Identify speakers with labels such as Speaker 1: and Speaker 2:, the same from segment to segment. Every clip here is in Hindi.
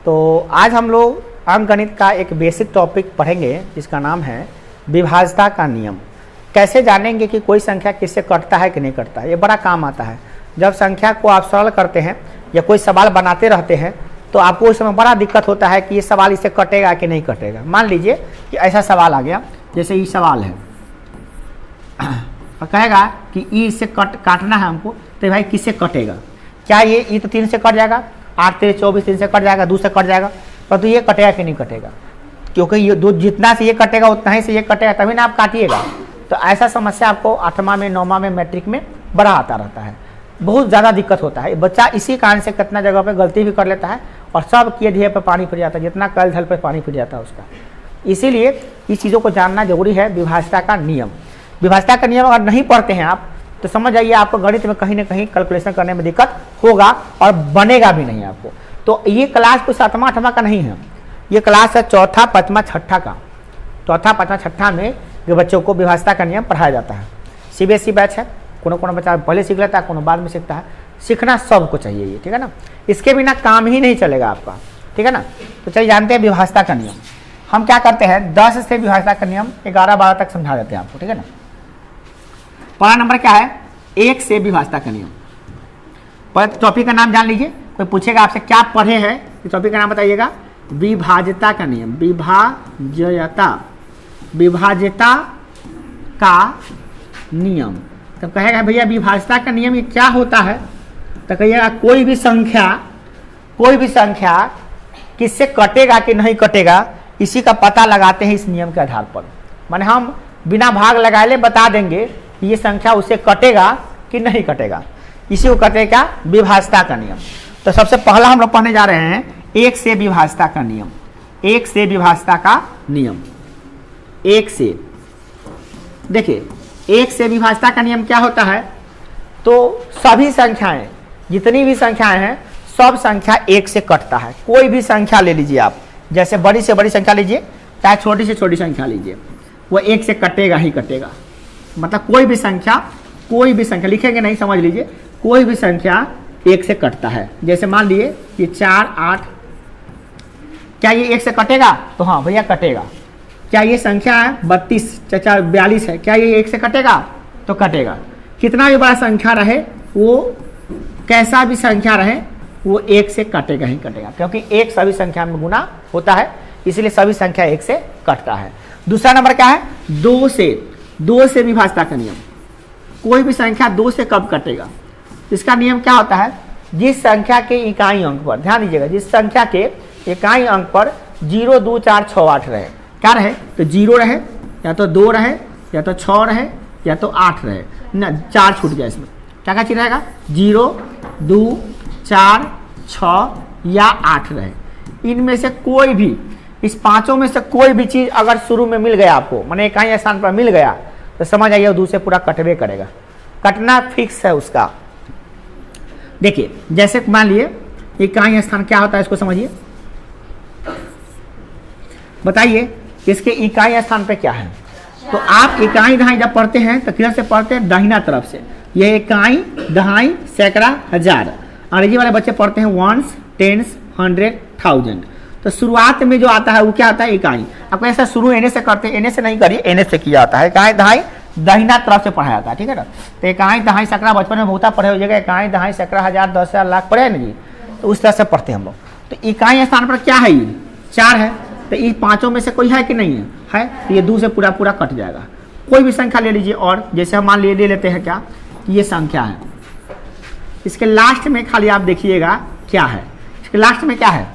Speaker 1: तो आज हम लोग अंकगणित का एक बेसिक टॉपिक पढ़ेंगे जिसका नाम है विभाज्यता का नियम। कैसे जानेंगे कि कोई संख्या किससे कटता है कि नहीं कटता है। ये बड़ा काम आता है जब संख्या को आप सरल करते हैं या कोई सवाल बनाते रहते हैं तो आपको उस समय बड़ा दिक्कत होता है कि ये सवाल इससे कटेगा कि नहीं कटेगा। मान लीजिए कि ऐसा सवाल आ गया, जैसे ये सवाल है और कहेगा कि ई इससे काटना है हमको, तो भाई किससे कटेगा। क्या ये ई तो 3 से कट जाएगा, 8 3 24 3 से कट जाएगा, 2 से कट जाएगा, परंतु ये कटेगा कि नहीं कटेगा, क्योंकि ये दो जितना से ये कटेगा उतना ही से ये कटेगा, तभी ना आप काटिएगा। तो ऐसा समस्या आपको 8वां में 9वां में मैट्रिक में बड़ा आता रहता है, बहुत ज़्यादा दिक्कत होता है। बच्चा इसी कारण से कितना जगह पे गलती भी कर लेता है और सब किए ध्येय पर पानी फिर जाता है, जितना कल धल पर पानी फिर जाता है उसका। इसीलिए इस चीज़ों को जानना जरूरी है। विभाज्यता का नियम, विभाज्यता का नियम अगर नहीं पढ़ते हैं आप तो समझ जाइए आपको गणित में कहीं ना कहीं कैलकुलेशन करने में दिक्कत होगा और बनेगा भी नहीं आपको। तो ये क्लास कुछ 7वां 8वां का नहीं है, ये क्लास है 4था 5वां 6ठा का। 4था 5वां 6ठा में जो बच्चों को विभाज्यता का नियम पढ़ाया जाता है। CBSE बैच है, कोनो बच्चा पहले सीख लेता है, कोनो बाद में सीखता है। सीखना सबको चाहिए ये, ठीक है ना। इसके बिना काम ही नहीं चलेगा आपका, ठीक है ना। तो चलिए जानते हैं विभाज्यता का नियम। हम क्या करते हैं 10 से विभाज्यता का नियम 11 12 तक समझा देते हैं आपको, ठीक है ना। पहला नंबर क्या है, 1 से विभाज्यता का नियम। पर टॉपिक का नाम जान लीजिए, कोई पूछेगा आपसे क्या पढ़े हैं तो टॉपिक का नाम बताइएगा, विभाज्यता का नियम। विभाज्यता का नियम। तो कहेगा भैया विभाज्यता का नियम ये क्या होता है, तो कहिएगा कोई भी संख्या किससे कटेगा कि नहीं कटेगा इसी का पता लगाते हैं इस नियम के आधार पर। माने हम बिना भाग लगाए बता देंगे कि ये संख्या उससे कटेगा कि नहीं कटेगा, इसी को कहते हैं क्या, विभाज्यता का नियम। तो सबसे पहला हम लोग पढ़ने जा रहे हैं 1 से विभाज्यता का नियम। 1 से विभाज्यता का नियम। 1 से देखिए 1 से विभाज्यता का नियम क्या होता है, तो सभी संख्याएं जितनी भी संख्याएं हैं सब संख्या 1 से कटता है। कोई भी संख्या ले लीजिए आप, जैसे बड़ी से बड़ी संख्या लीजिए चाहे छोटी से छोटी संख्या लीजिए, वो 1 से कटेगा ही कटेगा। मतलब कोई भी संख्या लिखेंगे नहीं, समझ लीजिए कोई भी संख्या 1 से कटता है। जैसे मान लिए कि 4 8, क्या ये 1 से कटेगा, तो हाँ भैया कटेगा। क्या ये संख्या है 32 42 है, क्या ये 1 से कटेगा, तो कटेगा। कितना भी बड़ा संख्या रहे, वो कैसा भी संख्या रहे, वो 1 से कटेगा ही कटेगा, क्योंकि 1 सभी संख्या में गुना होता है, इसलिए सभी संख्या 1 से कटता है। दूसरा नंबर क्या है, 2 से विभाज्यता का नियम। कोई भी संख्या 2 से कब कटेगा, इसका नियम क्या होता है, जिस संख्या के इकाई अंक पर, ध्यान दीजिएगा, जिस संख्या के इकाई अंक पर 0 2 4 6 8 रहे, क्या रहे, तो 0 रहे या तो 2 रहे या तो 6 रहे या तो 8 रहे ना, 4 छूट गया इसमें, क्या क्या चीज रहेगा, 0 2 4 6 या 8 रहे। इनमें से कोई भी, इस पांचों में से कोई भी चीज अगर शुरू में मिल गया आपको, माने इकाई स्थान पर मिल गया, तो समझ आइए दूसरे पूरा कटवे करेगा, कटना फिक्स है उसका। देखिए जैसे मान लिए इकाई स्थान क्या होता है, इसको समझिए, बताइए इसके इकाई स्थान पे क्या है। तो आप इकाई दहाई जब पढ़ते हैं तो किधर से पढ़ते हैं, दाहिना तरफ से। ये इकाई दहाई सैकड़ा हजार, अंग्रेजी वाले बच्चे पढ़ते हैं वंस टेंस 100 1000। तो शुरुआत में जो आता है वो क्या आता है, इकाई। आपको ऐसा शुरू एने से करते हैं, एने से नहीं करिए, एने से किया जाता है। इकाई दहाई दाहिना तरफ से पढ़ाया जाता है, ठीक है ना। तो इकाई दहाई सैकड़ा बचपन में बहुत पढ़े हो जाएगा, इकाई दहाई सैकड़ा हजार 10,000 लाख पढ़े है ना जी, तो उस तरह से पढ़ते हैं हम लोग। तो इकाई स्थान पर क्या है, ये 4 है, तो इन पांचों में से कोई है कि नहीं है, तो ये 2 से पूरा कट जाएगा। कोई भी संख्या ले लीजिए, और जैसे हम मान ले लेते हैं क्या, कि ये संख्या है, इसके लास्ट में खाली आप देखिएगा क्या है, इसके लास्ट में क्या है,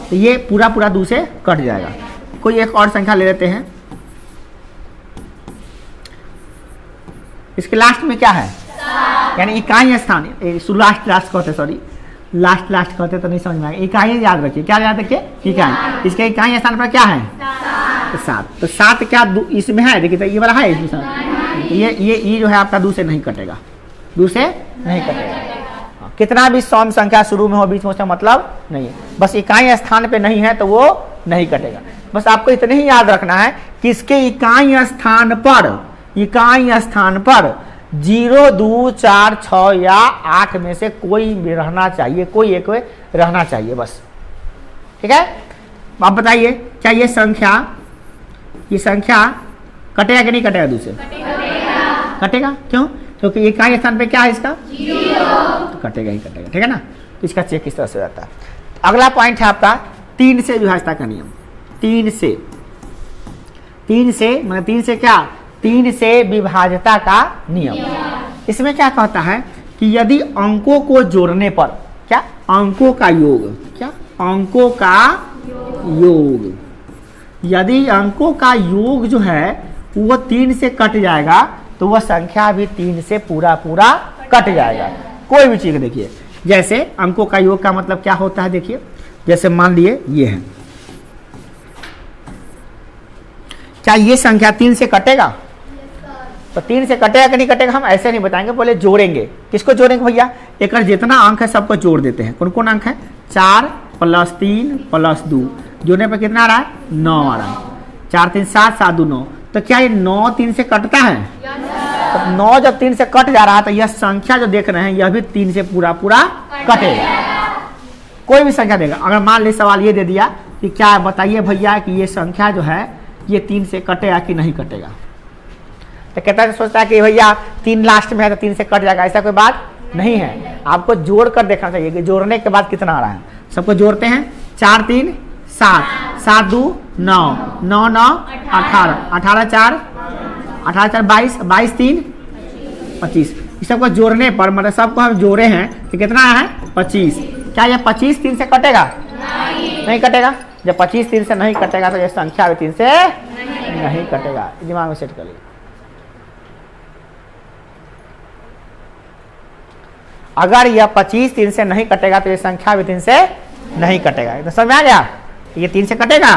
Speaker 1: तो ये पूरा 2 से कट जाएगा। कोई एक और संख्या ले लेते हैं, इसके लास्ट में क्या है, यानी इकाई स्थान, लास्ट कहते तो नहीं समझ में आएगा, इकाई याद रखिए, क्या याद रखिए, इकाई। इसके इकाई स्थान पर क्या है, 7। तो 7 क्या इसमें है, देखिए तो ये वाला है इसमें 7, ये जो है आपका 2 से नहीं कटेगा, 2 से नहीं कटेगा। कितना भी सम संख्या शुरू में हो बीच में उसका मतलब नहीं है, बस इकाई स्थान पे नहीं है तो वो नहीं कटेगा। बस आपको इतने ही याद रखना है कि इसके इकाई स्थान पर 0 2 4 6 या 8 में से कोई भी रहना चाहिए, कोई एक रहना चाहिए, बस ठीक है। आप बताइए क्या ये संख्या कटेगा कि नहीं कटेगा? दूसरे कटेगा। क्यों? क्योंकि इकाई स्थान पे क्या है इसका? 0। तो कटेगा ही कटेगा, ठीक है ना। तो इसका चेक किस तरह से जाता है। अगला पॉइंट है आपका 3 से विभाज्यता का नियम। 3 से मतलब 3 से क्या? 3 से विभाज्यता का नियम। इसमें क्या कहता है कि यदि अंकों को जोड़ने पर क्या? अंकों का योग, क्या? अंकों का योग, यदि अंकों का योग जो है वो 3 से कट जाएगा तो वह संख्या भी 3 से पूरा कट जाएगा। कोई भी चीज देखिए, जैसे अंकों का योग का मतलब क्या होता है, देखिए जैसे मान लिए ये है, क्या ये संख्या 3 से कटेगा? तो 3 से कटेगा कि नहीं कटेगा हम ऐसे नहीं बताएंगे, पहले जोड़ेंगे। किसको जोड़ेंगे भैया? एक जितना अंक है सबको जोड़ देते हैं। कौन कौन अंक है? 4 + 3 + 2 जोड़ने पर कितना आ रहा है? 9 आ रहा है। 4 3 7 7 2 9। तो क्या ये 9 3 से कटता है? तो 9 जब 3 से कट जा रहा है तो यह संख्या जो देख रहे हैं यह भी 3 से पूरा कटेगा। कोई भी संख्या देगा। अगर मान ली सवाल ये दे दिया कि क्या बताइए भैया कि ये संख्या जो है ये 3 से कटेगा कि नहीं कटेगा, तो कहता है सोचता है कि भैया 3 लास्ट में है तो 3 से कट जाएगा, ऐसा कोई बात नहीं है। आपको जोड़ कर देखना चाहिए कि जोड़ने के बाद कितना आ रहा है। सबको जोड़ते हैं। 4 3 7 7 2 9 9 9 18 18 4 18 4 22 22 3 25। इस सबको जोड़ने पर मतलब सबको हम जोड़े हैं तो कितना है? 25। क्या ये 25 3 से कटेगा? नहीं कटेगा। जब 25 3 से नहीं कटेगा तो ये संख्या भी 3 से नहीं कटेगा। दिमाग में सेट कर लीजिए। अगर यह 25 3 से नहीं कटेगा तो ये संख्या भी 3 से नहीं कटेगा। तो समझ में आ गया? ये 3 से कटेगा?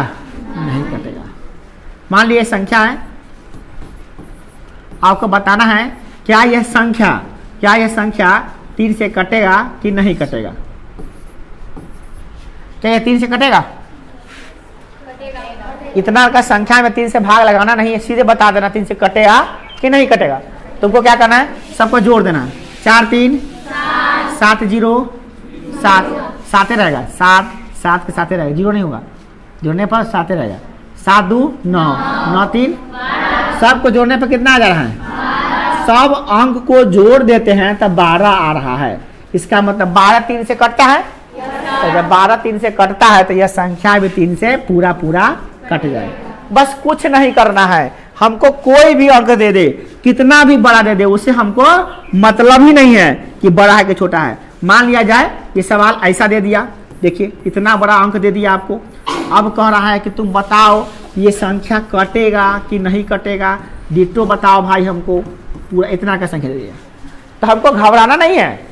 Speaker 1: नहीं कटेगा। मान लीजिए संख्या है, आपको बताना है क्या यह संख्या 3 से कटेगा कि नहीं कटेगा। क्या यह 3 से कटेगा? इतना का संख्या में 3 से भाग लगाना नहीं है, सीधे बता देना 3 से कटेगा कि नहीं कटेगा। तुमको क्या करना है? सबको जोड़ देना। 4 3 7 0 7 7 रहेगा। 7 7 के साथ रहेगा, 0 नहीं होगा। जोड़ने पर 7 रहेगा। 7 2 9 9 3 सबको जोड़ने पर कितना आ जा रहा है? सब अंक को जोड़ देते हैं तब 12 आ रहा है। इसका मतलब 12 3 से कटता है। तो जब 12 3 से कटता है तो यह संख्या भी 3 से पूरा कट जाए। बस कुछ नहीं करना है, हमको कोई भी अंक दे दे, कितना भी बड़ा दे दे, उससे हमको मतलब ही नहीं है कि बड़ा है कि छोटा है। मान लिया जाए ये सवाल ऐसा दे दिया, देखिए इतना बड़ा अंक दे दिया आपको। अब कह रहा है कि तुम बताओ ये संख्या कटेगा कि नहीं कटेगा, डिटो बताओ भाई हमको। पूरा इतना का संख्या दे दिया तो हमको घबराना नहीं है।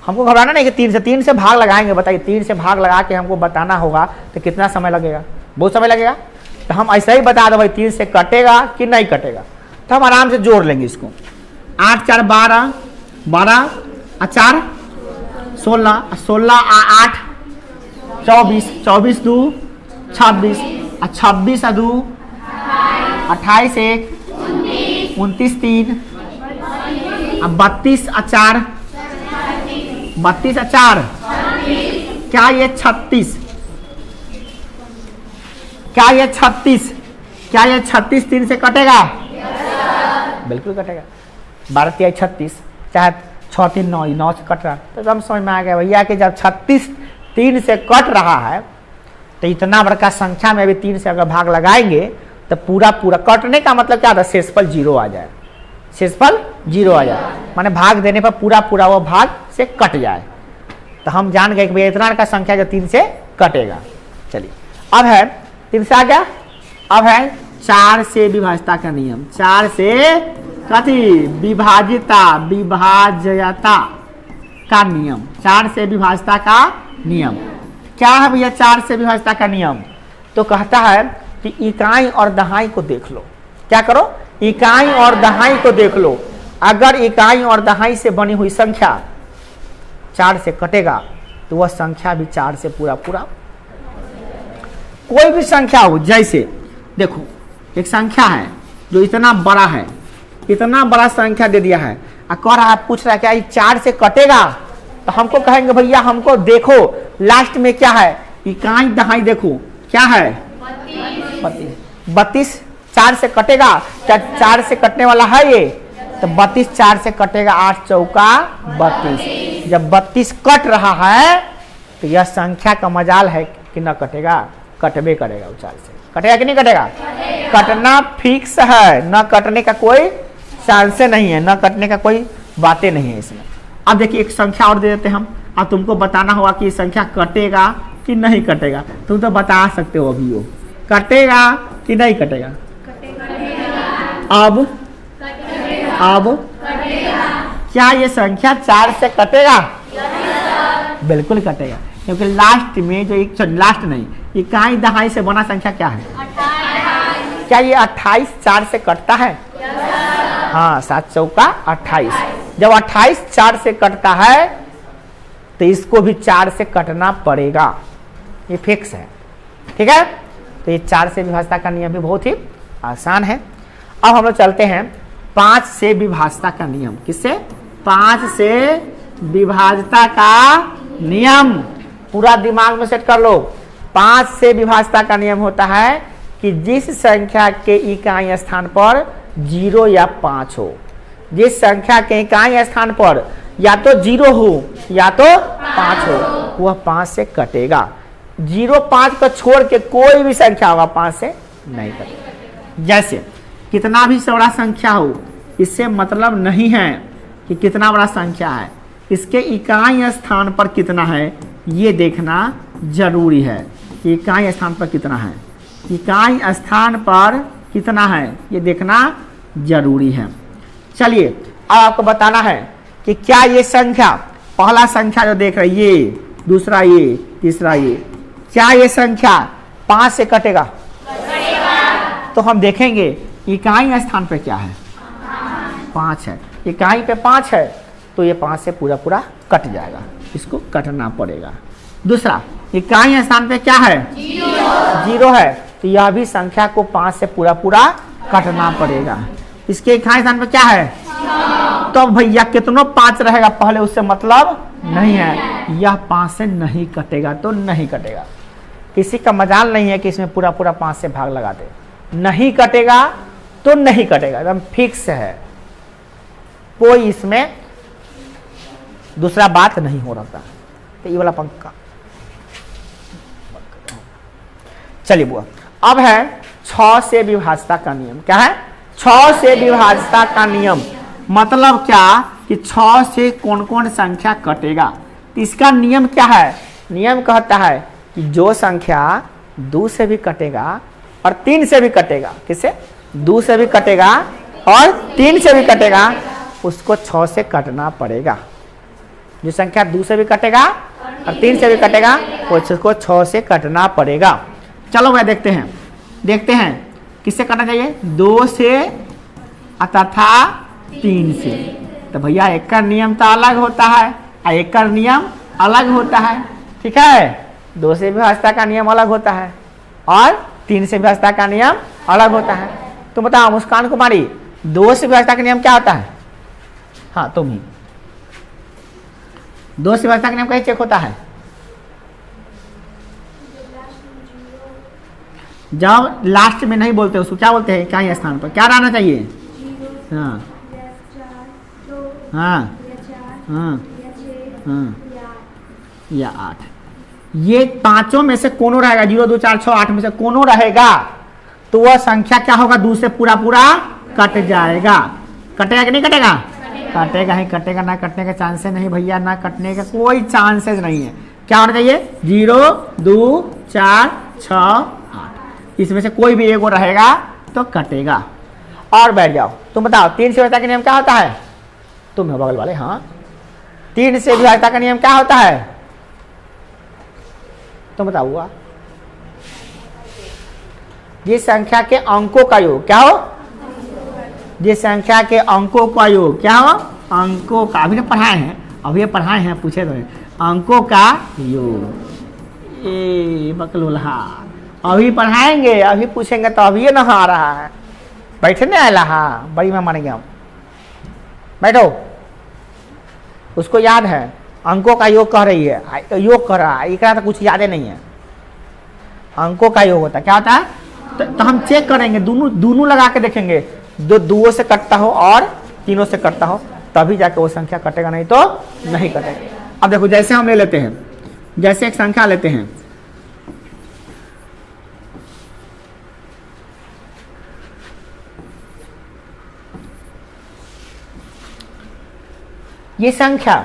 Speaker 1: हमको घबराना नहीं कि 3 से भाग लगाएंगे। बताइए 3 से भाग लगा के हमको बताना होगा तो कितना समय लगेगा? बहुत समय लगेगा। तो हम ऐसा ही बता दो भाई 3 से कटेगा कि नहीं कटेगा, तो हम आराम से जोड़ लेंगे इसको। 8 4 12 12 4 16 16 8 24 24 2 26 26 2 28 1 29 3 32 4 32 4 क्या ये 36? क्या ये 36 3 से कटेगा? बिल्कुल कटेगा। 12 3 36 चाहे 6 3 9 9 से कट रहा, तो हम समझ में आ गया भैया कि जब 36 3 से कट रहा है तो इतना बड़का संख्या में भी 3 से अगर भाग लगाएंगे तो पूरा कटने का मतलब क्या था? शेषफल 0 आ जाए। शेषफल 0 आ जाए माने भाग देने पर पूरा वो भाग से कट जाए। तो हम जान गए कि भैया इतना का संख्या जो 3 से कटेगा। चलिए अब है 3 से आ गया। अब है 4 से विभाज्यता का नियम। 4 से कथी? विभाज्यता का नियम। 4 से विभाज्यता का नियम क्या है भैया? 4 से विभाज्यता का नियम तो कहता है कि इकाई और दहाई को देख लो। क्या करो? इकाई और दहाई को देख लो। अगर इकाई और दहाई से बनी हुई संख्या 4 से कटेगा तो वह संख्या भी 4 से पूरा कोई भी संख्या हो। जैसे देखो एक संख्या है जो इतना बड़ा है, इतना बड़ा संख्या दे दिया है, कह रहा है पूछ रहा है क्या ये 4 से कटेगा? तो हमको कहेंगे भैया हमको देखो लास्ट में क्या है, इकाई दहाई देखो क्या है 32 4 से कटेगा, 4 से कटने वाला है ये, तो 32 4 से कटेगा, 8 चौका 32। जब 32 कट रहा है तो यह संख्या का मजाल है कि न कटेगा, कटबे करेगा। 4 से कटेगा कि नहीं कटेगा? कटना फिक्स है, न कटने का कोई चांस नहीं है, न कटने का कोई बातें नहीं है इसमें। अब देखिए एक संख्या और दे देते हम। अब तुमको बताना होगा कि संख्या कटेगा कि नहीं कटेगा। तुम तो बता सकते हो अभी, वो कटेगा कि नहीं कटेगा? अब क्या ये संख्या 4 से कटेगा? बिल्कुल कटेगा, क्योंकि लास्ट में जो एक लास्ट नहीं, इकाई दहाई से बना संख्या क्या है? 28। क्या ये 28 4 से कटता है? हाँ, 7 चौका 28। जब 28 4 से कटता है तो इसको भी 4 से कटना पड़ेगा, ये फिक्स है। ठीक है, तो ये 4 से विभाज्यता का नियम भी बहुत ही आसान है। अब हम लोग चलते हैं 5 से विभाज्यता का नियम। किससे? 5 से विभाज्यता का नियम। पूरा दिमाग में सेट कर लो। 5 से विभाज्यता का नियम होता है कि जिस संख्या के इकाई स्थान पर 0 या 5 हो, जिस संख्या के इकाई स्थान पर या तो 0 हो या तो 5 हो, वह 5 से कटेगा। 0 5 को छोड़ के कोई भी संख्या होगा 5 से नहीं कटेगा। जैसे कितना भी बड़ा संख्या हो, इससे मतलब नहीं है कि कितना बड़ा संख्या है, इसके इकाई स्थान पर कितना है ये देखना जरूरी है। इकाई स्थान पर कितना है, इकाई स्थान पर कितना है ये देखना जरूरी है। चलिए अब आपको बताना है कि क्या ये संख्या, पहला संख्या जो देख रहे ये, दूसरा ये, तीसरा ये, क्या ये संख्या 5 से कटेगा? तो हम देखेंगे इकाई स्थान पे क्या है, 5 है। इकाई पे 5 है तो ये 5 से पूरा पूरा कट जाएगा, इसको कटना पड़ेगा। दूसरा इकाई स्थान पे क्या है, 0 है, तो यह भी संख्या को 5 से पूरा पूरा कटना पड़ेगा। इसके इकाई स्थान पे क्या है, तो भैया कितनों 5 रहेगा पहले उससे मतलब नहीं है, यह 5 से नहीं कटेगा तो नहीं कटेगा। किसी का मजाल नहीं है कि इसमें पूरा पूरा 5 से भाग लगा दे, नहीं कटेगा तो नहीं कटेगा, एकदम फिक्स है, कोई इसमें दूसरा बात नहीं हो रहा। तो ये वाला पंखा चलिए बुआ। अब है 6 से विभाज्यता का नियम। क्या है? 6 से विभाज्यता का नियम मतलब क्या कि 6 से कौन कौन संख्या कटेगा। तो इसका नियम क्या है? नियम कहता है कि जो संख्या 2 से भी कटेगा और 3 से भी कटेगा, किससे? 2 से भी कटेगा और 3 से भी कटेगा, उसको 6 से कटना पड़ेगा। जो संख्या 2 से भी कटेगा और 3 से भी कटेगा उसको 6 से कटना पड़ेगा। चलो भाई देखते हैं किससे कटना चाहिए, 2 से तथा 3 से। तो भैया एक का नियम तो अलग होता है और एक का नियम अलग होता है। ठीक है, 2 से विभाज्यता का नियम अलग होता है और 3 से विभाज्यता का नियम अलग होता है। तुम बताओ मुस्कान कुमारी, 2 से विभाज्यता का नियम क्या होता है? हाँ तुम ही, 2 से विभाज्यता का नियम कहीं चेक होता है? जब लास्ट में नहीं बोलते उसको क्या बोलते हैं, इकाई स्थान पर क्या रहना चाहिए? हाँ हाँ हाँ हाँ या 8, ये पांचों में से कोनो रहेगा, 0 2 4 6 8 में से कोनो रहेगा तो वह संख्या क्या होगा, 2 से पूरा पूरा कट जाएगा। कटेगा कि नहीं कटेगा? कटेगा ही कटेगा, ना कटने का चांसेस नहीं भैया, ना कटने का कोई चांसेस नहीं है। क्या होना चाहिए? 0 2 4 6 8, इसमें से कोई भी एगो रहेगा तो कटेगा। और बैठ जाओ, तुम बताओ 3 से विभाज्यता का नियम क्या होता है? तुम हो बगल वाले। हाँ, 3 से विभाज्यता का नियम क्या होता है? तुम बताओ हुआ, जिस संख्या के अंकों का योग क्या हो, जिस संख्या के अंकों का योग क्या हो, अंकों का, अभी तो पढ़ाए हैं, अभी पढ़ाए हैं, पूछे तो अंकों का योग। ए बकलोल्हा, अभी पढ़ाएंगे, अभी पूछेंगे तो अभी ना आ रहा है, बैठे नहीं आला। हाँ बड़ी में मानेंगे हम, बैठो। उसको याद है अंकों का योग कह रही है, योग कर रहा है, इकरा तो कुछ याद नहीं है। अंकों का योग होता है। क्या होता है? तो हम चेक करेंगे, दोनों लगा के देखेंगे, जो दुओं से कटता हो और तीनों से कटता हो, तभी जाके वो संख्या कटेगा, नहीं तो नहीं कटेगा। अब देखो, जैसे हम ले लेते हैं, जैसे एक संख्या लेते हैं, ये संख्या,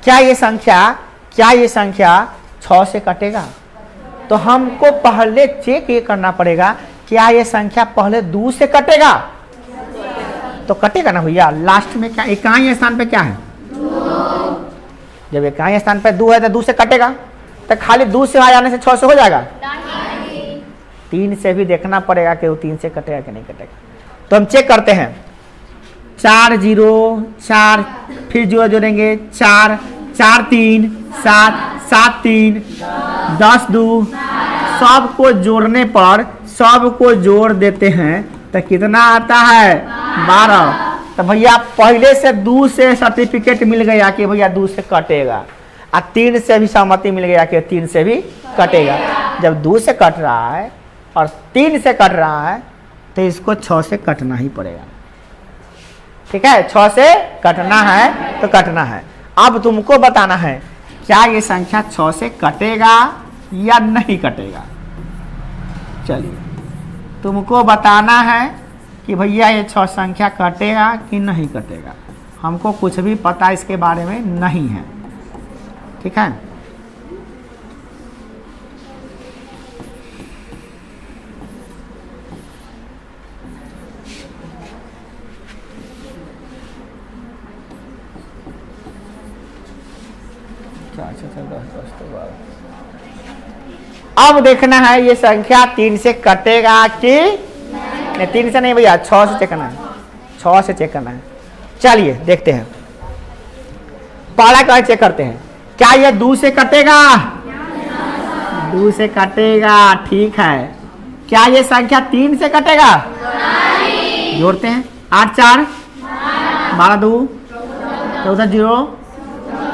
Speaker 1: क्या ये संख्या 6 से कटेगा? तो हमको पहले चेक ये करना पड़ेगा, क्या ये संख्या पहले 2 से कटेगा? तो कटेगा ना भैया। लास्ट में क्या इकाई स्थान पे क्या है? जब इकाई स्थान पे 2 है तो 2 से कटेगा, तो खाली 2 से आ जाने से 6 से हो जाएगा? 3 से भी देखना पड़ेगा कि वो 3 से कटेगा कि नहीं कटेगा। तो हम चेक करते हैं, 4 0 4, फिर 0 जोड़ेंगे, 4 4 3 7 7 3 10 2, सबको जोड़ने पर, सबको जोड़ देते हैं तो कितना आता है? 12। तो भैया पहले से 2 से सर्टिफिकेट मिल गया कि भैया 2 से कटेगा, और 3 से भी सहमति मिल गया कि 3 से भी कटेगा। जब 2 से कट रहा है और 3 से कट रहा है, तो इसको 6 से कटना ही पड़ेगा। ठीक है, 6 से कटना है तो कटना है। अब तुमको बताना है, क्या ये संख्या 6 से कटेगा या नहीं कटेगा? चलिए, तुमको बताना है कि भैया ये 6 संख्या कटेगा कि नहीं कटेगा। हमको कुछ भी पता इसके बारे में नहीं है। ठीक है, अब देखना है ये संख्या 3 से कटेगा कि नहीं। 3 से नहीं भैया, 6 से चेक करना है, 6 से चेक करना है। चलिए देखते हैं, पहला क्या चेक करते हैं, क्या ये 2 से कटेगा? 2 से कटेगा, ठीक है। क्या ये संख्या 3 से कटेगा? जोड़ते हैं, 8 4 12 2 14 0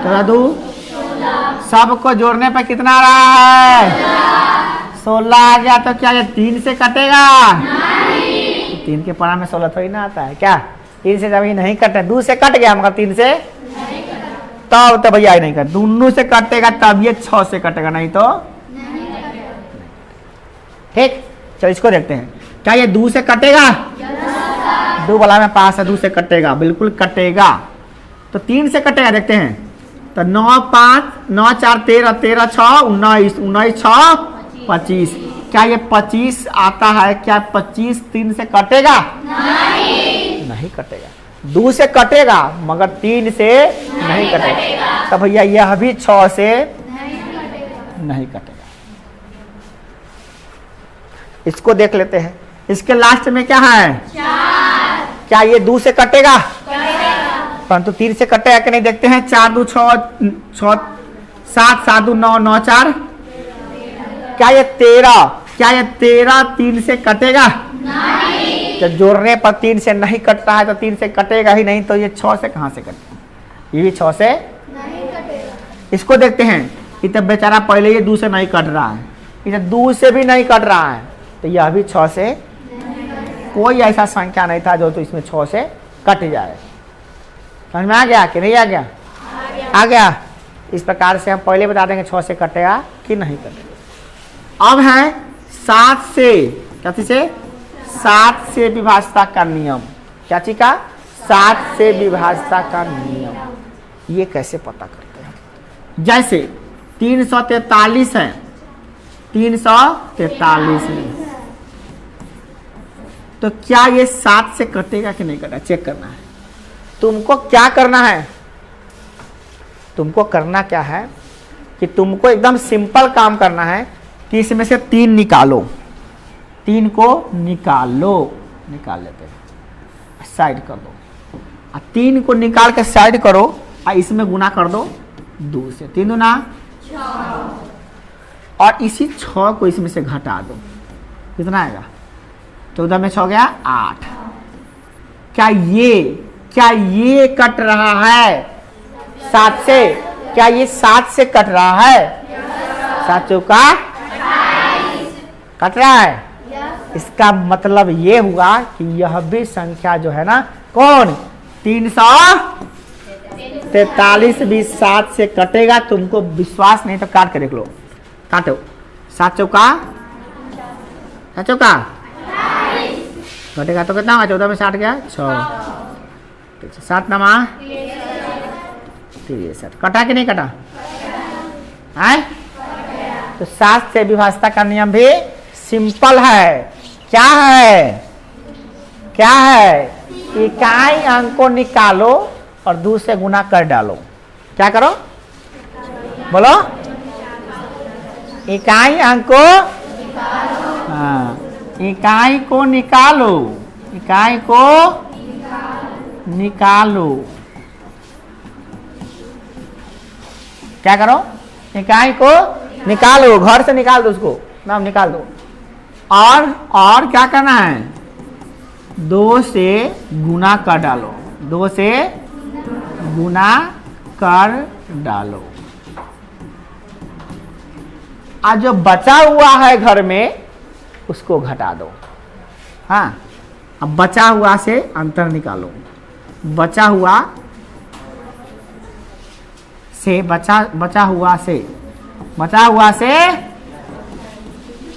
Speaker 1: 14 2, सबको जोड़ने पर कितना आ रहा है? 16 आ गया। तो क्या ये 3 से कटेगा? 3 के पढ़ा में 16 थोड़ी ना आता है क्या? 3 से जब ये नहीं कटे, 2 से कट गया मगर 3 से, तब तो भैया नहीं कट, दोनों से कटेगा तब ये 6 से कटेगा, नहीं तो ठीक। चलो इसको देखते हैं, क्या ये 2 से कटेगा? 2 वाला में पास है, 2 से कटेगा, बिल्कुल कटेगा। तो 3 से कटेगा, देखते हैं। तो 9 5 9 4 13 13 6 19 19 6 25। क्या ये 25 आता है? क्या 25 3 से कटेगा? नहीं कटेगा। 2 से कटेगा मगर 3 से नहीं कटेगा। तो भैया यह भी 6 से नहीं कटेगा। इसको देख लेते हैं, इसके लास्ट में क्या है? 4। क्या ये 2 से कटेगा? परंतु 3 से कटेगा कि नहीं देखते हैं। 4 2 6 6 7 7 2 9 9 4। क्या ये 13? क्या ये 13 3 से कटेगा? नहीं। जब जोड़ने पर 3 से नहीं कटता है तो 3 से कटेगा ही नहीं, तो ये 6 से कहां से कटेगा? ये भी 6 से नहीं कटेगा। इसको देखते हैं, ये तो बेचारा पहले ये 2 से नहीं कट रहा है, ये 2 से भी नहीं कट रहा है, तो यह भी 6 से, कोई ऐसा संख्या नहीं था जो तो इसमें 6 से कट जाए। समझ में आ गया कि नहीं आ गया? आ गया। इस प्रकार से हम पहले बता देंगे 6 से कटेगा कि नहीं कटेगा। अब है 7 से, क्या चीज से? 7 से विभाज्यता का नियम। क्या चीज का? 7 से विभाज्यता का नियम। ये कैसे पता करते हैं? जैसे 343 है, 343 है, तो क्या ये 7 से कटेगा कि नहीं कटेगा? चेक करना है। तुमको क्या करना है? तुमको करना क्या है कि तुमको एकदम सिंपल काम करना है कि इसमें से 3 निकालो, 3 को निकालो, निकाल लेते हैं, साइड कर दो, 3 को निकाल के साइड करो और इसमें गुना कर दो 2 से। 3 दूना 6, और इसी 6 को इसमें से घटा दो, कितना आएगा? 14 में 6 गया 8। क्या ये कट रहा है 7 से? क्या ये 7 से कट रहा है? 7 चौका कट रहा है। इसका मतलब ये हुआ कि यह भी संख्या जो है ना कौन 343 भी 7 से कटेगा। तुमको विश्वास नहीं तो काट के देख लो। काटो। 7 चौका 7 चौका कटेगा तो कितना होगा? 14 में 60 गया 6। 7 नमा 63। कटा कि नहीं कटा? है तो 7 से विभाज्यता का नियम भी सिंपल है। क्या है? क्या है? इकाई अंक को निकालो और 2 से गुना कर डालो। क्या करो? बोलो। इकाई अंक को हाँ, इकाई को निकालो। इकाई को निकालो। क्या करो? इकाई को निकालो। घर से निकाल दो उसको, नाम निकाल दो। और क्या करना है? 2 से गुना कर डालो। 2 से गुना कर डालो। आज जो बचा हुआ है घर में उसको घटा दो। हाँ, अब बचा हुआ से अंतर निकालो। बचा हुआ से बचा हुआ से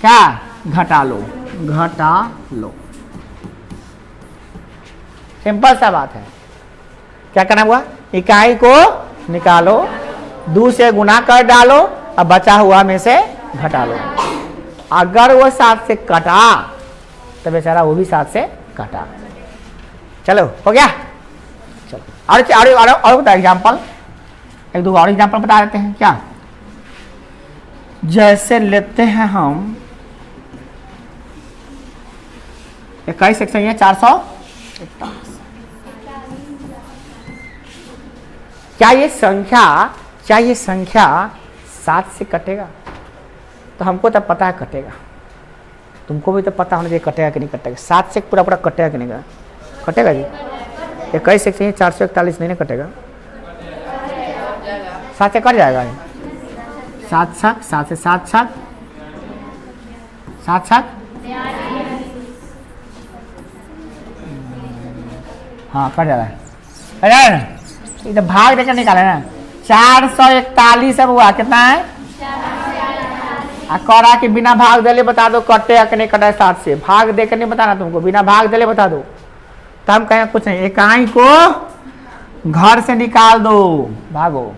Speaker 1: क्या घटा लो। घटा लो। सिंपल सा बात है। क्या करना हुआ? इकाई को निकालो, 2 से गुना कर डालो और बचा हुआ में से घटा लो। अगर वो 7 से कटा तो बेचारा वो भी 7 से कटा। चलो हो गया। चलो और बता एग्जाम्पल, 1-2 और एग्जाम्पल बता देते हैं। क्या? जैसे लेते हैं हम 21 सेक्शन है 441। क्या ये संख्या 7 से कटेगा? तो हमको तो पता है कटेगा। तुमको भी तो पता होना चाहिए कटेगा कि नहीं कटेगा। 7 से पूरा कटेगा कि नहीं कटेगा जी? 21 सेक्शन 441 नहीं कटेगा। 7 से कट जाएगा। 7 से 7 हाँ कट जा रहा है। अरे इधर भाग देकर निकाले ना। 441 अब हुआ कितना है? करा कि बिना भाग देले बता दो कटे या नहीं कटा। 7 से भाग देकर नहीं बताना तुमको, बिना भाग देले बता दो। तो हम कहें कुछ नहीं, इकाई को घर से निकाल दो, भागो।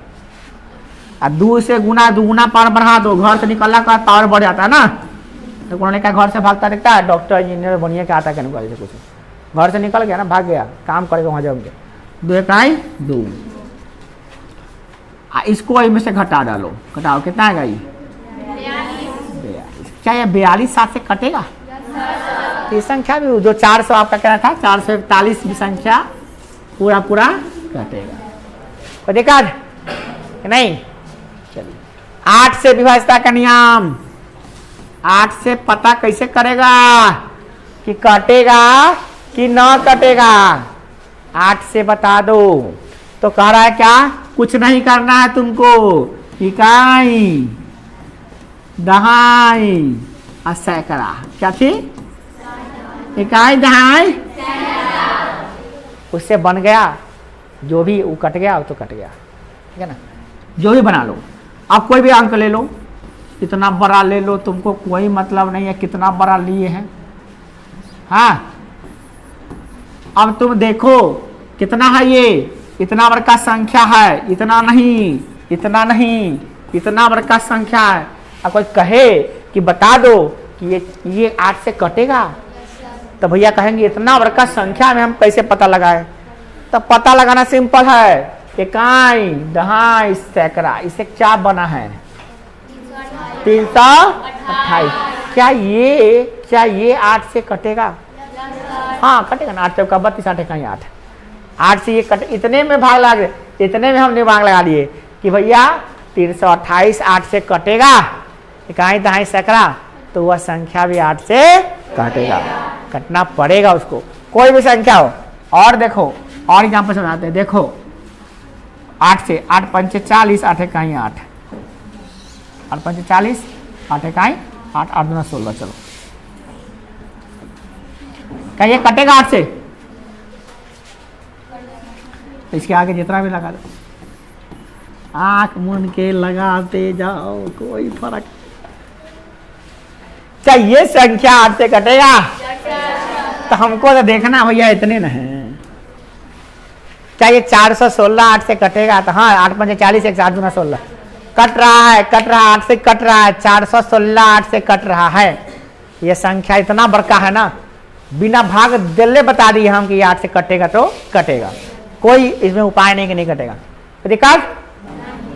Speaker 1: और 2 से गुना दुगुना पावर बढ़ा दो। घर से निकलना का पावर बढ़ जाता है ना। तो उन्होंने कहा घर से भागता दिखता है डॉक्टर इंजीनियर बनिए के आता है कॉलेज से कुछ। घर से निकल गया ना, भाग गया, काम करेगा वहां जाओगे। 2 इकाई 2। इसको इनमें से घटा डालो। घटाओ कितना आएगा? ये 42। क्या ये 42 7 से कटेगा? ये संख्या भी जो 400 आपका कहना था 441 की संख्या पूरा कटेगा। तो देखा नहीं? चलिए 8 से विभाज्यता का नियम। 8 से पता कैसे करेगा कि कटेगा कि न कटेगा? 8 से बता दो। तो कह रहा है क्या? कुछ नहीं करना है तुमको। इकाई दहाई और सैकड़ा। क्या थी? इकाई दहाई उससे बन गया। जो भी वो कट गया वो तो कट गया, ठीक है ना। जो भी बना लो। अब कोई भी अंक ले लो, इतना बड़ा ले लो, तुमको कोई मतलब नहीं है कितना बड़ा लिए हैं। हाँ, अब तुम देखो कितना है ये। इतना बड़ा का संख्या है, इतना नहीं, इतना नहीं, इतना बड़ा का संख्या है। अब कोई कहे कि बता दो कि ये 8 से कटेगा, तो भैया कहेंगे इतना बड़ा का संख्या में हम कैसे पता लगाए? तो पता लगाना सिंपल है। इकाई दहाई सैकड़ा, इससे क्या बना है? 328। क्या ये 8 से कटेगा? हाँ कटेगा ना। 8 चौका 32, 8 इकाई 8। 8 से ये कट, इतने में भाग लगा दे, इतने में हमने भाग लगा दिए कि भैया 328 8 से कटेगा। इकाई दहाई सैकड़ा, तो वह संख्या भी 8 से कटेगा। कटना पड़ेगा उसको, कोई भी संख्या हो। और देखो और एग्जाम्पल समझाते हैं। देखो 8 से 8 पंचे 40, 8 इकाई 8। 8 पंचे 40, 8 इकाई 8, 8 दूना 16। चलो क्या ये कटेगा 8 से? इसके आगे जितना भी लगा दो, आंख मूंद के लगाते जाओ, कोई फर्क। क्या ये संख्या 8 से कटेगा? तो हमको तो देखना भैया इतने न है। क्या ये 416 8 से कटेगा? तो हाँ, 8 5 40, 1 8 गुना 16 कट रहा है, 8 से कट रहा है, 416 8 से कट रहा है। ये संख्या इतना बड़का है ना, बिना भाग दिल्ले बता दिए हम कि ये 8 से कटेगा तो कटेगा, कोई इसमें उपाय नहीं कि नहीं कटेगा। तो दिक्कत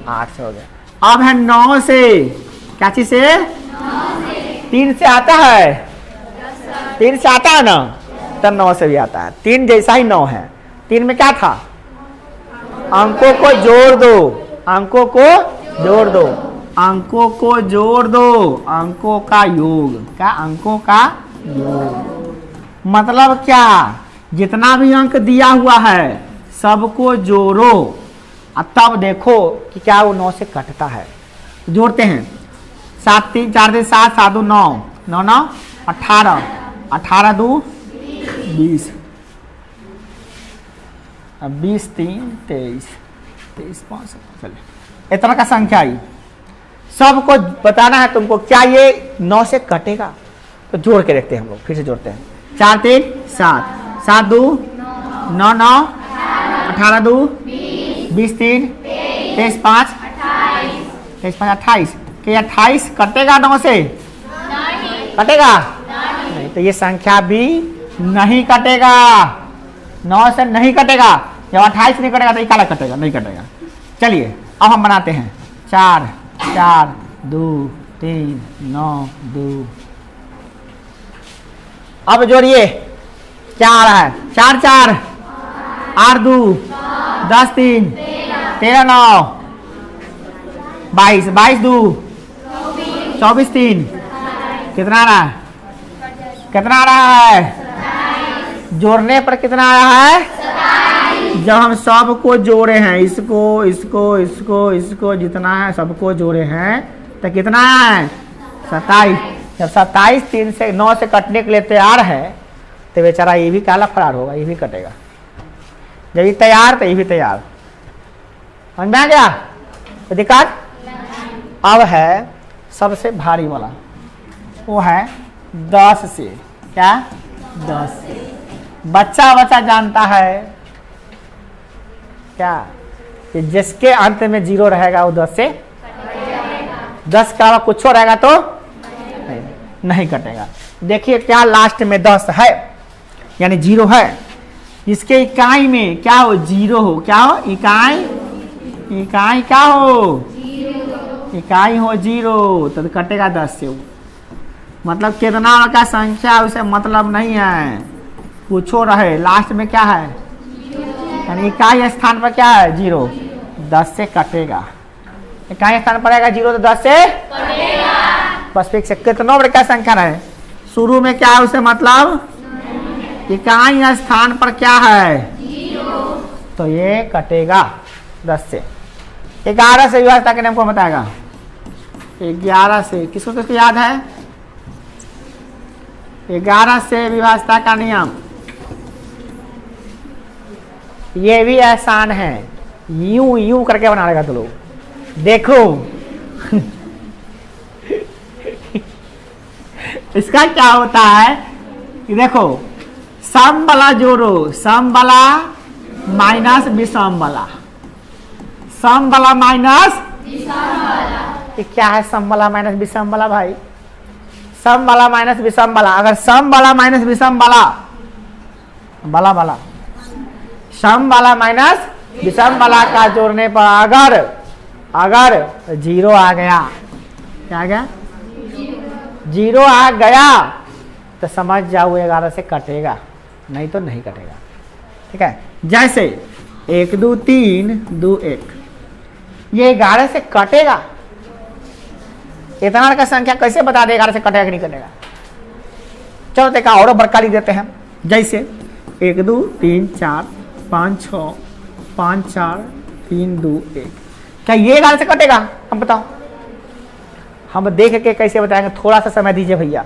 Speaker 1: 8 से हो गया। अब है 9 से, क्या चीज से? 3 से आता है, 3 से आता है ना, तब 9 से भी आता है। 3 जैसा ही 9 है। 3 में क्या था? अंकों को जोड़ दो, अंकों को जोड़ दो, अंकों को जोड़ दो, अंकों का योग। क्या? अंकों का योग। मतलब क्या? जितना भी अंक दिया हुआ है सबको जोड़ो, और तब देखो कि क्या वो 9 से कटता है। जोड़ते हैं। 7 3 4 3 7 7 2 9 9 9 18 18 2 20, 20 3 23 23 5 चले, इतना का संख्या आई। सबको बताना है तुमको, क्या ये 9 से कटेगा? तो जोड़ के देखते हैं हम लोग, फिर से जोड़ते हैं। 4 3 7 7 2 9 9 18 2 20 3 23 5 23 5 28। कि 28 कटेगा 9 से? कटेगा नहीं। तो ये संख्या भी नहीं कटेगा, 9 से नहीं कटेगा। जब 28 नहीं कटेगा तो ये कटेगा? नहीं कटेगा। चलिए अब हम बनाते हैं। 4 4 2 3 9 2। अब जोड़िए, क्या आ रहा है? 4 4 8 2 10 3 13 9 22 22 2 24 3। कितना आ रहा है? कितना आ रहा है? जोड़ने पर कितना आ रहा है? जब हम सबको जोड़े हैं, इसको इसको इसको इसको जितना है सबको जोड़े हैं, तो कितना है? 27। जब 27 3 से 9 से कटने के लिए तैयार है, तो बेचारा ये भी काला फरार होगा, ये भी कटेगा। जब ये तैयार तो ये भी तैयार। समझ में आ गया? तो दिक्कत अब है सबसे भारी वाला, वो है 10 से। क्या? 10 से। बच्चा जानता है क्या कि जिसके अंत में 0 रहेगा वो 10 से 10 का कुछ रहेगा तो नहीं कटेगा। देखिए क्या लास्ट में 10 है, यानी 0 है। इसके इकाई में क्या हो? 0 हो। क्या हो? इकाई, इकाई क्या हो? इकाई हो 0, तो कटेगा 10 से। मतलब कितना का संख्या उसे मतलब नहीं है, कुछ रहे, लास्ट में क्या है? यानी इकाई स्थान पर क्या है? 0, 10 से कटेगा। इकाई स्थान पर आएगा 0 तो 10 से कटेगा। बस फिक्स से कितना बड़े का संख्या रहे, शुरू में क्या है उसे मतलब इकाई स्थान पर क्या है? 0, तो ये कटेगा 10 से। 11 से विभाजता के नाम को बताएगा। 11 से किसको किसको याद है? 11 से विभाजता का नियम ये भी आसान है, यूं यूं करके बना लेगा तो लोग देखो। इसका क्या होता है कि देखो, सम वाला जोड़ो, सम वाला माइनस विषम वाला, सम वाला माइनस विषम वाला। ये क्या है सम वाला माइनस विषम वाला भाई? सम वाला माइनस विषम वाला। अगर सम वाला माइनस विषम वाला वाला वाला सम वाला माइनस विषम वाला का जोड़ने पर अगर 0 आ गया, क्या आ गया? 0 आ गया तो समझ जाओ 11 से कटेगा, नहीं तो नहीं कटेगा। ठीक है? जैसे 1 2 3 2 1, ये 11 से कटेगा। इतना का संख्या कैसे बता दे 11 से कटेगा कि नहीं कटेगा? चलो देखा और बड़का लिख देते हैं। जैसे 1 2 3 4 5 6 5 4 3 2 1, क्या ये 11 से कटेगा? हम बताओ, हम देख के कैसे बताएंगे? थोड़ा सा समय दीजिए भैया।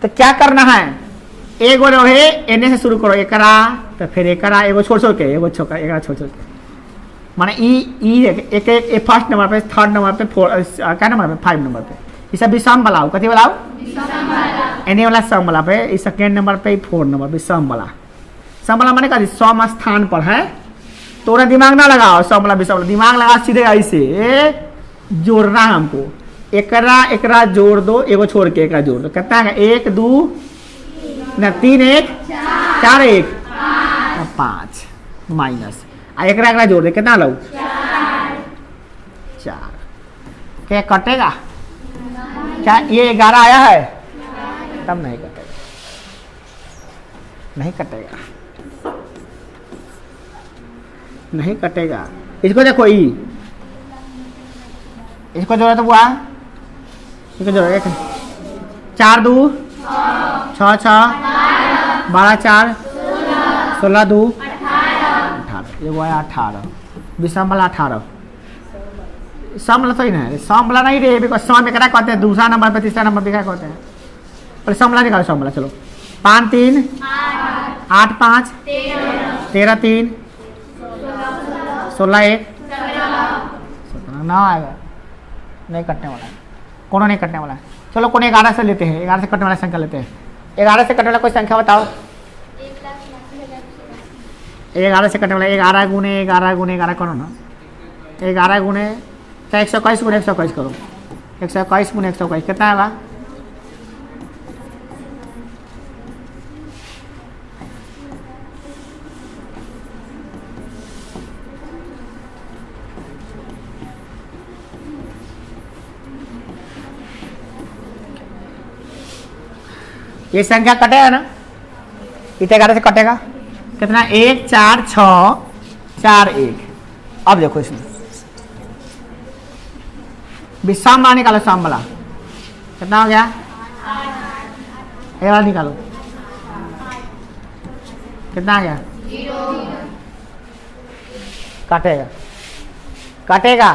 Speaker 1: तो क्या करना है? एगो रहे एने से शुरू करो एकरा तो फिर एकरा एगो छोड़ छोड़ के एगो छोड़ एकरा छोड़ छोड़ के माने ई एक एक फर्स्ट नंबर पे थर्ड नंबर पे क्या नंबर पे 5 नंबर पे ये सब विषम वाला कथी वाला एने वाला सम वाला पे इस सेकेंड नंबर पे 4 नंबर पे सम वाला माने का सम स्थान पर है तोरा दिमाग ना लगाओ सम वाला विषम वाला दिमाग लगा सीधे ऐसे जोड़ना है हमको एकरा जोड़ दो एगो छोड़ के एकरा जोड़ दो कितना है 1 2 ना 3 1 4 1 5 माइनस एकरा जोड़ दे कितना लो 4 क्या कटेगा क्या ये 11 आया है तब नहीं कटेगा इसको देखो इसको जोड़ा तो हुआ इसको जोड़ा 4 2 6 6 12 4 16 2 18 ये आया 18 विषम वाला 18 सम वाला तो ही नहीं सम वाला नहीं रे बिकॉज सम में क्या कहते हैं दूसरा नंबर पे तीसरा नंबर पे क्या कहते हैं पर सम वाला निकालो सम वाला चलो 5 3 8 5 13 3 16 1 17 ना आएगा नहीं कटने वाला है कोनो नहीं कटने वाला है चलो कोनो 11 से लेते हैं 11 से कटने वाला संख्या लेते हैं 11 से कटने वाला कोई संख्या बताओ 11 से कटने वाला 11 गुने 11 करो ना 11 गुने 121 गुने 121 करो 121 गुने 121 कितना होगा ये संख्या कटेगा ना इतने 11 से कटेगा कितना 1 4 6 4 1 अब देखो इसमें विषम वाला निकालो सम वाला कितना हो गया ये वाला निकालो कितना आ गया कटेगा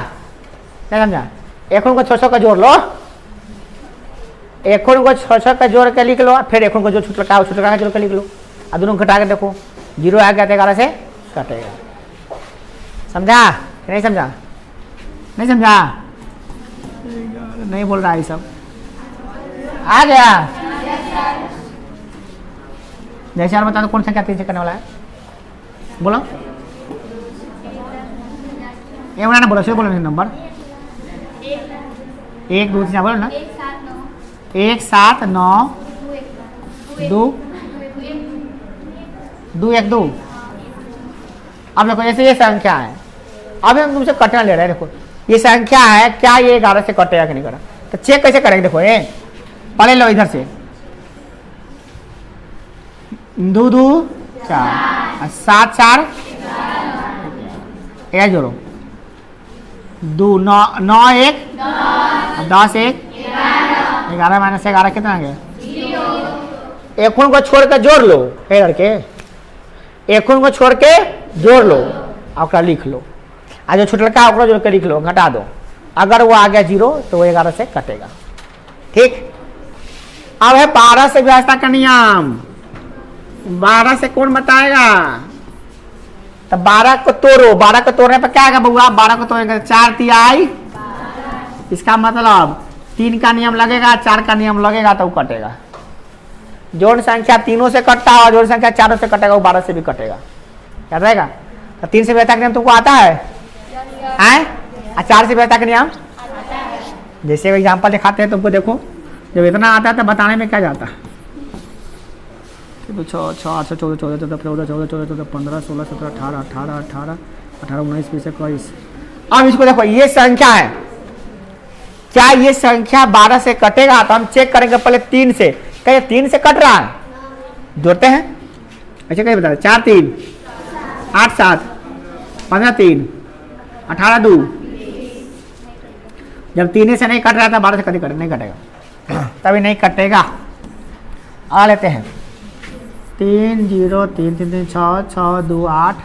Speaker 1: क्या समझा एक को 600 का जोड़ लो एक को 600 का जोड़ के लिख लो फिर एक को जो छुटका का जोड़ के लिख लो और दोनों घटा के देखो 0 आ गया 11 से कटेगा समझा नहीं समझा नहीं बोल रहा है सब आ गया जैसे बता दो कौन संख्या 3 से करने वाला है बोलो ये बोला ना बोलो सही बोलो नंबर 1 2 3 बोलो ना 1 7 9 2 2 1 2 अब देखो ऐसे ये संख्या है अभी हम तुमसे कटना ले रहे हैं देखो ये संख्या है क्या ये 11 से कटेगा कि नहीं करा तो चेक कैसे करेंगे देखो ये पढ़े लो इधर से 2 2 4 7 4 ये जोड़ो 2 9 9 1 10 1 11 माइनस 11 कितना आ गया एक को छोड़ के जोड़ लो ये लड़के एक को छोड़ के जोड़ लो और लिख लो आज जो छुटलका जोड़ के लिख लो घटा दो अगर वो आ गया 0 तो वो 11 से कटेगा ठीक अब है 12 से व्यवस्था का नियम 12 से कौन बताएगा तो 12 को तोड़ो 12 को तोड़ने पर क्या आएगा बउआ 12 को तोड़ेंगे 4 तिहाई इसका मतलब 3 का नियम लगेगा 4 का नियम लगेगा तो वो कटेगा जोड़ संख्या 3 से कटता है और जोड़ संख्या 4 से कटेगा वो 12 से भी कटेगा याद रहेगा तो 3 से व्यवस्था का नियम तुमको आता है 4 से व्यवस्था का नियम जैसे एग्जाम्पल दिखाते हैं तुमको देखो जब इतना आता है तो बताने में क्या जाता है 6 8 14 14 14 14 14 14 15 16 17 18 18 18 18 19 20 21 अब इसको देखो ये संख्या है क्या ये संख्या 12 से कटेगा तो हम चेक करेंगे पहले 3 से क्या 3 से कट रहा है जोड़ते हैं अच्छा कैसे बता 4 3 8 7 15 3 18 2 जब 3 से नहीं कट रहा था 12 से कभी नहीं कटेगा तभी नहीं कटेगा आ लेते हैं 3 0 3 3 3 6 6 2 8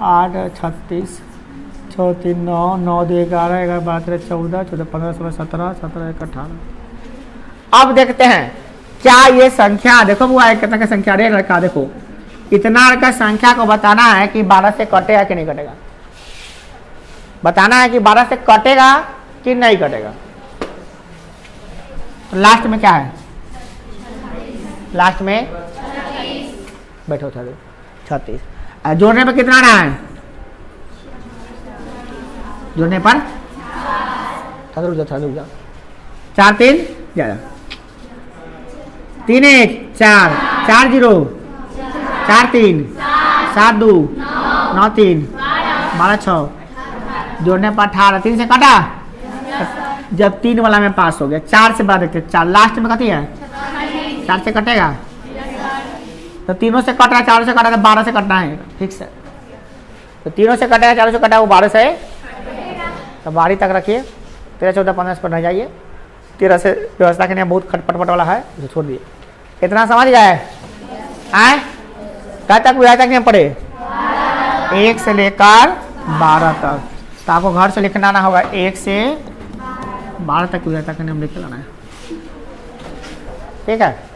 Speaker 1: 8 36 6 3 9 9 2 11 11 12 13 14 14 15 16 17 17 1 18 अब देखते हैं क्या ये संख्या देखो वो है कितना का संख्या रे लड़का देखो इतना का संख्या को बताना है कि 12 से कटेगा कि नहीं कटेगा, बताना है कि 12 से कटेगा कि नहीं कटेगा। तो लास्ट में क्या है, लास्ट में बैठो 36 जोड़ने पर कितना रहा है, जोड़ने पर 4 3 ज्यादा 3 1 4 4 0 4 3 7 2 9 3 12 6 जोड़ने पर 18 3 से कटा, जब 3 वाला में पास हो गया 4 से बड़ा देखते 4 लास्ट में कटी है 4 से कटेगा, तो तीनों से कट रहा है 4 से कटा तो 12 से कटना है फिक्स है, तो तीनों से कटा है 4 से कटा वो 12 से, तो 12 तक रखिए 13 14 15 पर रह जाइए। 13 से व्यवस्था के लिए बहुत खटपटपट वाला है जो छोड़ दिए। इतना समझ गए आए, क्या तक बुझाए तक नहीं पढ़े 1 से लेकर 12 तक, तो आपको घर से लिखना आना होगा 1 से 12 तक बुझाए तक हम लिख के लाना है, ठीक है।